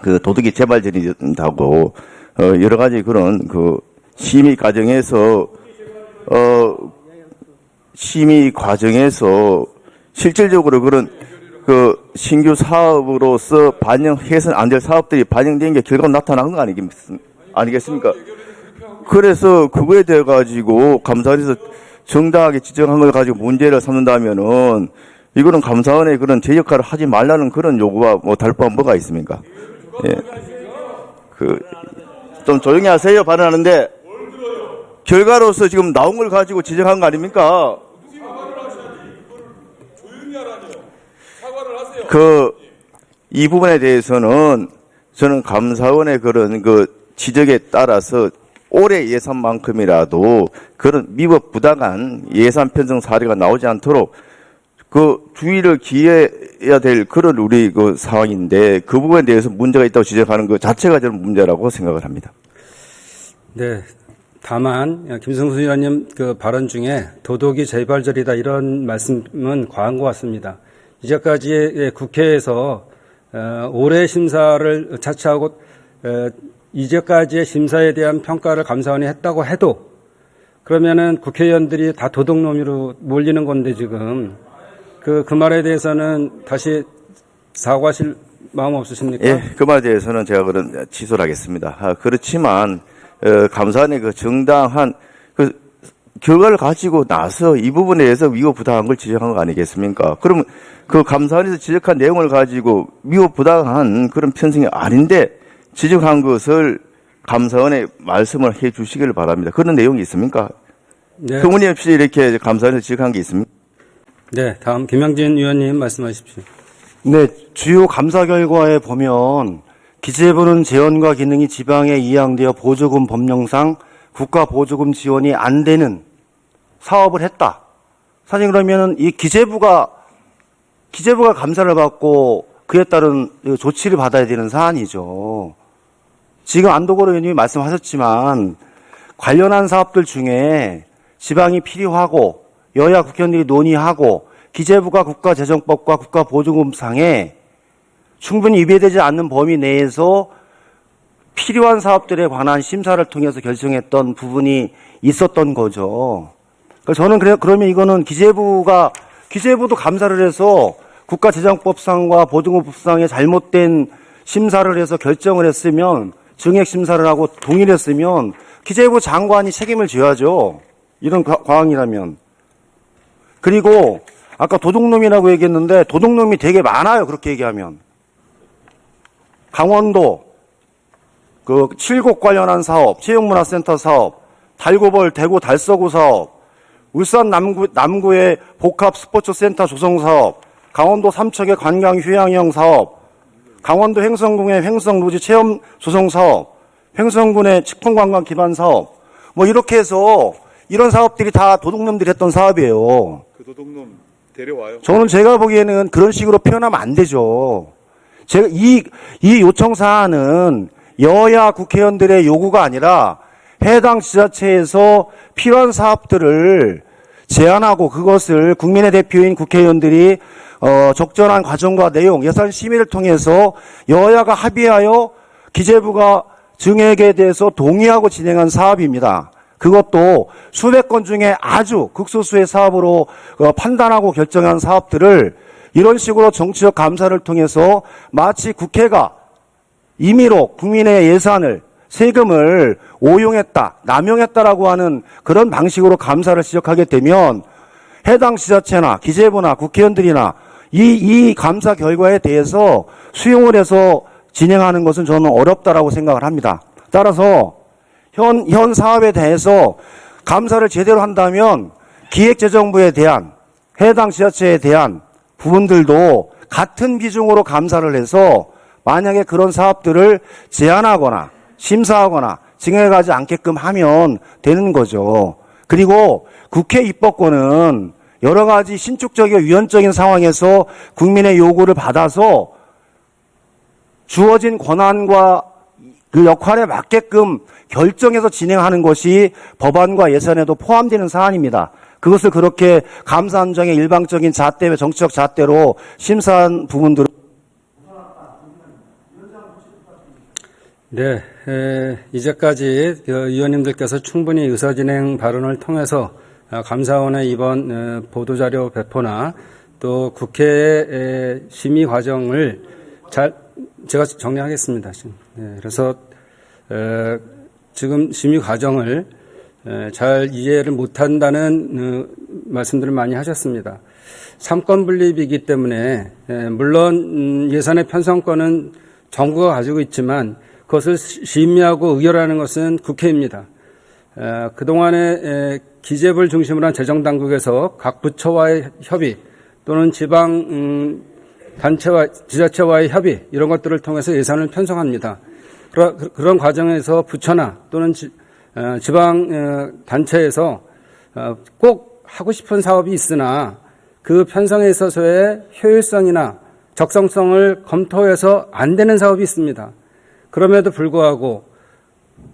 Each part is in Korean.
그 도덕이 재발전이된다고 여러 가지 그런 그 심의 과정에서 실질적으로 그런 그 신규 사업으로서 반영해서는 안 될 사업들이 반영된 게 결과가 나타난 거 아니겠습니까? 그래서 그거에 대해 가지고 감사원에서 정당하게 지적한 걸 가지고 문제를 삼는다면은 이거는 감사원의 그런 제 역할을 하지 말라는 그런 요구가 뭐 다를 바는 뭐가 있습니까? 예. 좀 조용히 하세요. 발언하는데 결과로서 지금 나온 걸 가지고 지적한 거 아닙니까? 이 부분에 대해서는 저는 감사원의 그런 그 지적에 따라서 올해 예산만큼이라도 그런 미법 부당한 예산 편성 사례가 나오지 않도록 그 주의를 기해야 될 그런 우리 그 상황인데 그 부분에 대해서 문제가 있다고 지적하는 것 자체가 저는 문제라고 생각을 합니다. 네. 다만 김성수 의원님 그 발언 중에 도덕이 재발절이다 이런 말씀은 과한 것 같습니다. 이제까지 국회에서 올해 심사를 차치하고 이제까지의 심사에 대한 평가를 감사원이 했다고 해도 그러면은 국회의원들이 다 도둑놈이로 몰리는 건데 지금 그 말에 대해서는 다시 사과하실 마음 없으십니까? 예, 그 말에 대해서는 제가 그런 취소를 하겠습니다. 그렇지만 감사원의 그 정당한 그 결과를 가지고 나서 이 부분에 대해서 위법 부당한 걸 지적한 거 아니겠습니까? 그러면 그 감사원에서 지적한 내용을 가지고 위법 부당한 그런 편성이 아닌데 지적한 것을 감사원에 말씀을 해 주시기를 바랍니다. 그런 내용이 있습니까? 네. 터무니없이 이렇게 감사원에서 지적한 게 있습니까? 네, 다음 김영진 의원님 말씀하십시오. 네, 주요 감사 결과에 보면 기재부는 재원과 기능이 지방에 이양되어 보조금 법령상 국가 보조금 지원이 안 되는 사업을 했다. 사실 그러면은 이 기재부가 감사를 받고 그에 따른 조치를 받아야 되는 사안이죠. 지금 안도걸 의원님이 말씀하셨지만 관련한 사업들 중에 지방이 필요하고 여야 국회의원들이 논의하고 기재부가 국가재정법과 국가보조금상에 충분히 위배되지 않는 범위 내에서 필요한 사업들에 관한 심사를 통해서 결정했던 부분이 있었던 거죠. 저는 그러면 이거는 기재부도 감사를 해서 국가재정법상과 보조금법상에 잘못된 심사를 해서 결정을 했으면 증액 심사를 하고 동의를 했으면 기재부 장관이 책임을 져야죠. 이런 과항이라면. 그리고 아까 도둑놈이라고 얘기했는데 도둑놈이 되게 많아요. 그렇게 얘기하면. 강원도 그 칠곡 관련한 사업, 체육문화센터 사업, 달고벌 대구 달서구 사업, 울산 남구의 복합 스포츠센터 조성 사업, 강원도 삼척의 관광 휴양형 사업, 강원도 횡성군의 횡성루지 체험 조성 사업, 횡성군의 측풍관광 기반 사업, 뭐 이렇게 해서 이런 사업들이 다 도둑놈들이 했던 사업이에요. 그 도둑놈 데려와요. 저는 제가 보기에는 그런 식으로 표현하면 안 되죠. 제가 이 요청 사안은 여야 국회의원들의 요구가 아니라 해당 지자체에서 필요한 사업들을 제안하고 그것을 국민의 대표인 국회의원들이 적절한 과정과 내용, 예산 심의를 통해서 여야가 합의하여 기재부가 증액에 대해서 동의하고 진행한 사업입니다. 그것도 수백 건 중에 아주 극소수의 사업으로 판단하고 결정한 사업들을 이런 식으로 정치적 감사를 통해서 마치 국회가 임의로 국민의 예산을 세금을 오용했다, 남용했다라고 하는 그런 방식으로 감사를 시작하게 되면 해당 지자체나 기재부나 국회의원들이나 이 감사 결과에 대해서 수용을 해서 진행하는 것은 저는 어렵다라고 생각을 합니다. 따라서 현 사업에 대해서 감사를 제대로 한다면 기획재정부에 대한 해당 지자체에 대한 부분들도 같은 비중으로 감사를 해서 만약에 그런 사업들을 제한하거나 심사하거나 증액하지 않게끔 하면 되는 거죠. 그리고 국회 입법권은 여러 가지 신축적이고 위헌적인 상황에서 국민의 요구를 받아서 주어진 권한과 그 역할에 맞게끔 결정해서 진행하는 것이 법안과 예산에도 포함되는 사안입니다. 그것을 그렇게 감사원장의 일방적인 잣대, 정치적 잣대로 심사한 부분들은 네, 이제까지 그 의원님들께서 충분히 의사진행 발언을 통해서 감사원의 이번 보도자료 배포나 또 국회의 심의 과정을 제가 정리하겠습니다. 네, 그래서 지금 심의 과정을 잘 이해를 못한다는 말씀들을 많이 하셨습니다. 삼권 분립이기 때문에 물론 예산의 편성권은 정부가 가지고 있지만 그것을 심의하고 의결하는 것은 국회입니다. 그동안에 기재부를 중심으로 한 재정당국에서 각 부처와의 협의 또는 지방 단체와 지자체와의 협의 이런 것들을 통해서 예산을 편성합니다. 그런 과정에서 부처나 또는 지방 단체에서 꼭 하고 싶은 사업이 있으나 그 편성에 있어서의 효율성이나 적성성을 검토해서 안 되는 사업이 있습니다. 그럼에도 불구하고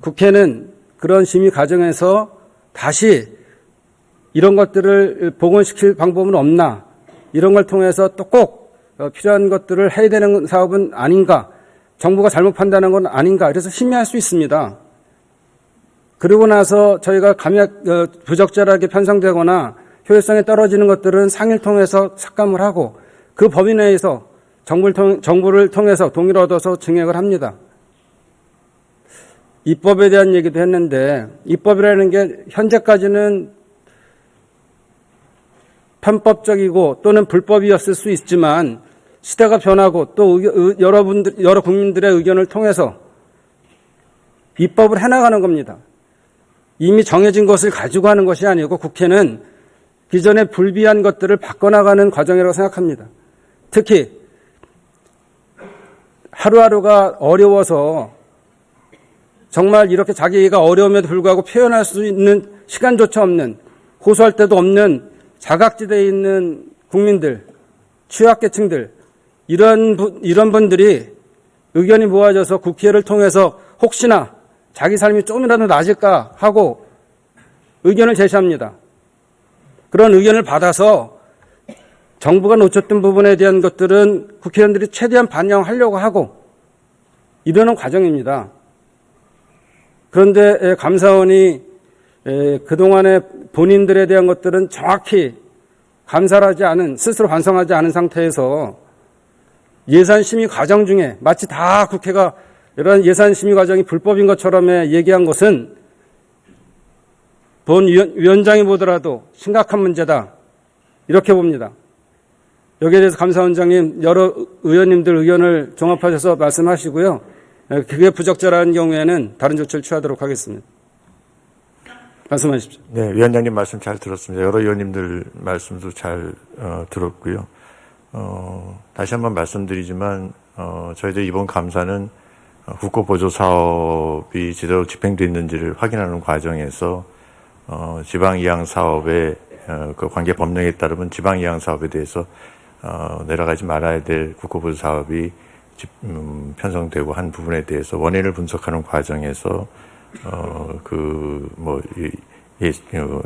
국회는 그런 심의 과정에서 다시 이런 것들을 복원시킬 방법은 없나, 이런 걸 통해서 또 꼭 필요한 것들을 해야 되는 사업은 아닌가, 정부가 잘못 판단한 건 아닌가, 그래서 심의할 수 있습니다. 그리고 나서 저희가 부적절하게 편성되거나 효율성이 떨어지는 것들은 상의를 통해서 삭감을 하고 그 범위 내에서 정부를 통해서 동의를 얻어서 증액을 합니다. 입법에 대한 얘기도 했는데 입법이라는 게 현재까지는 편법적이고 또는 불법이었을 수 있지만 시대가 변하고 또 여러 국민들의 의견을 통해서 입법을 해나가는 겁니다. 이미 정해진 것을 가지고 하는 것이 아니고 국회는 기존에 불비한 것들을 바꿔나가는 과정이라고 생각합니다. 특히 하루하루가 어려워서 정말 이렇게 자기가 어려움에도 불구하고 표현할 수 있는 시간조차 없는, 호소할 데도 없는 사각지대에 있는 국민들, 취약계층들, 이런 분들이 의견이 모아져서 국회를 통해서 혹시나 자기 삶이 조금이라도 나아질까 하고 의견을 제시합니다. 그런 의견을 받아서 정부가 놓쳤던 부분에 대한 것들은 국회의원들이 최대한 반영하려고 하고 이러는 과정입니다. 그런데 감사원이 그동안에 본인들에 대한 것들은 정확히 감사를 하지 않은, 스스로 반성하지 않은 상태에서 예산 심의 과정 중에 마치 다 국회가 이런 예산 심의 과정이 불법인 것처럼 얘기한 것은 본 위원장이 보더라도 심각한 문제다, 이렇게 봅니다. 여기에 대해서 감사원장님 여러 의원님들 의견을 종합하셔서 말씀하시고요. 그게 부적절한 경우에는 다른 조치를 취하도록 하겠습니다. 말씀하십시오. 네, 위원장님 말씀 잘 들었습니다. 여러 의원님들 말씀도 잘 들었고요. 다시 한번 말씀드리지만 저희들 이번 감사는 국고보조 사업이 제대로 집행되어 있는지를 확인하는 과정에서 지방이양 사업의 그 관계 법령에 따르면 지방이양 사업에 대해서 내려가지 말아야 될 국고보조 사업이 편성되고 한 부분에 대해서 원인을 분석하는 과정에서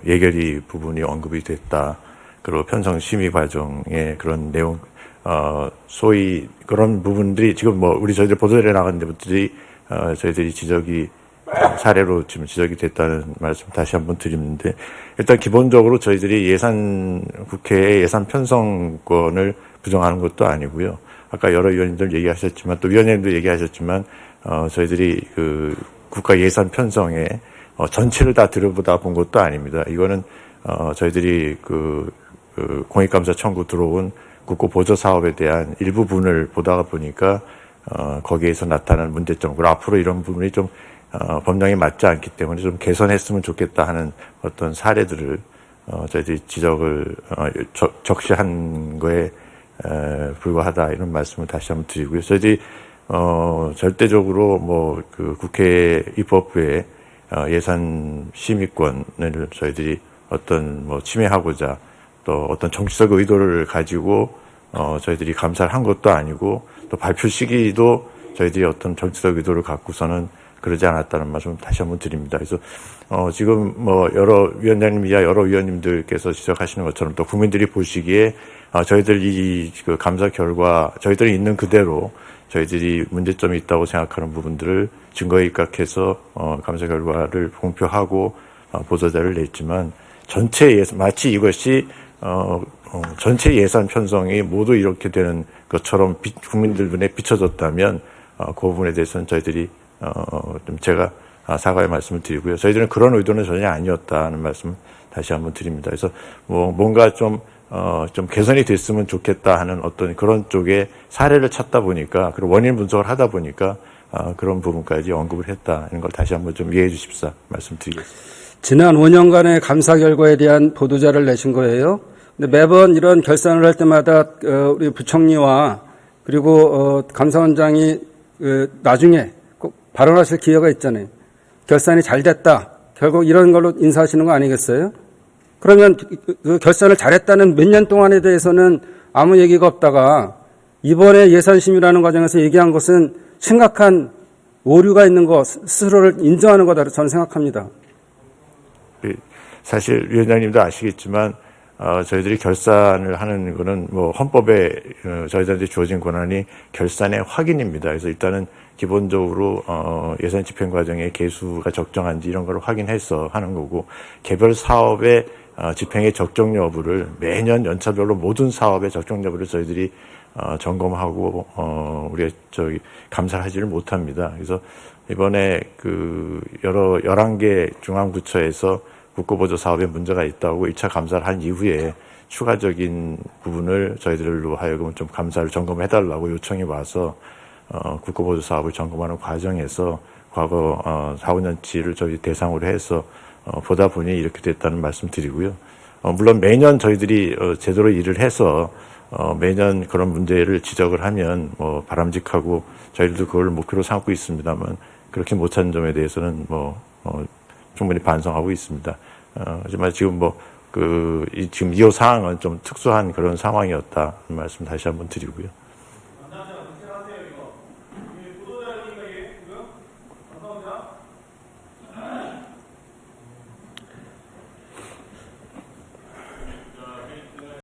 예결위 부분이 언급이 됐다. 그리고 편성 심의 과정에 그런 내용, 소위 그런 부분들이 지금 저희들 보도자료에 나간 데들이 저희들이 사례로 지금 지적이 됐다는 말씀 다시 한번 드리는데, 일단 기본적으로 저희들이 국회의 예산 편성권을 부정하는 것도 아니고요. 아까 여러 의원님들 얘기하셨지만 또 위원장님도 얘기하셨지만 저희들이 그 국가 예산 편성에 전체를 다 들여보다 본 것도 아닙니다. 이거는 저희들이 그 공익감사 청구 들어온 국고 보조 사업에 대한 일부분을 보다가 보니까 거기에서 나타나는 문제점, 그리고 앞으로 이런 부분이 좀 법령에 맞지 않기 때문에 좀 개선했으면 좋겠다 하는 어떤 사례들을 저희들이 지적을 적시한 거에 불과하다, 이런 말씀을 다시 한번 드리고요. 저희들이 절대적으로 그 국회 입법부의 예산 심의권을 저희들이 어떤 침해하고자 또 어떤 정치적 의도를 가지고 저희들이 감사를 한 것도 아니고, 또 발표 시기도 저희들이 어떤 정치적 의도를 갖고서는 그러지 않았다는 말씀을 다시 한번 드립니다. 그래서 지금 여러 위원장님 이하 여러 위원님들께서 지적하시는 것처럼 또 국민들이 보시기에 저희들 그 감사 결과 저희들이 있는 그대로 저희들이 문제점이 있다고 생각하는 부분들을 증거에 입각해서 감사 결과를 공표하고 보도자를 냈지만 마치 이것이 전체 예산 편성이 모두 이렇게 되는 것처럼 국민들 눈에 비춰졌다면 그 부분에 대해서는 저희들이 좀 제가 사과의 말씀을 드리고요. 저희들은 그런 의도는 전혀 아니었다는 말씀 다시 한번 드립니다. 그래서 뭔가 좀 개선이 됐으면 좋겠다 하는 어떤 그런 쪽에 사례를 찾다 보니까, 그리고 원인 분석을 하다 보니까, 그런 부분까지 언급을 했다는 걸 다시 한번 좀 이해해 주십사 말씀드리겠습니다. 지난 5년간의 감사 결과에 대한 보도자를 내신 거예요. 근데 매번 이런 결산을 할 때마다 우리 부총리와 그리고 감사원장이 나중에 꼭 발언하실 기회가 있잖아요. 결산이 잘 됐다. 결국 이런 걸로 인사하시는 거 아니겠어요? 그러면 그 결산을 잘했다는 몇 년 동안에 대해서는 아무 얘기가 없다가 이번에 예산심의라는 과정에서 얘기한 것은 심각한 오류가 있는 거 스스로를 인정하는 거다 저는 생각합니다. 사실 위원장님도 아시겠지만 저희들이 결산을 하는 거는 뭐 헌법에 저희들한테 주어진 권한이 결산의 확인입니다. 그래서 일단은 기본적으로 예산 집행 과정의 개수가 적정한지 이런 걸 확인해서 하는 거고, 개별 사업의 집행의 적정 여부를 매년 연차별로 모든 사업의 적정 여부를 저희들이 점검하고 우리가 감사를 하지를 못합니다. 그래서 이번에 그 11개 중앙부처에서 국고보조 사업에 문제가 있다고 1차 감사를 한 이후에 추가적인 부분을 저희들로 하여금 좀 감사를 점검해달라고 요청이 와서 국고보조 사업을 점검하는 과정에서 과거 4, 5년치를 저희 대상으로 해서 보다 보니 이렇게 됐다는 말씀 드리고요. 물론 매년 저희들이 제대로 일을 해서 매년 그런 문제를 지적을 하면 바람직하고 저희들도 그걸 목표로 삼고 있습니다만, 그렇게 못한 점에 대해서는 충분히 반성하고 있습니다. 하지만 지금 지금 이 사항은 좀 특수한 그런 상황이었다 말씀 다시 한번 드리고요.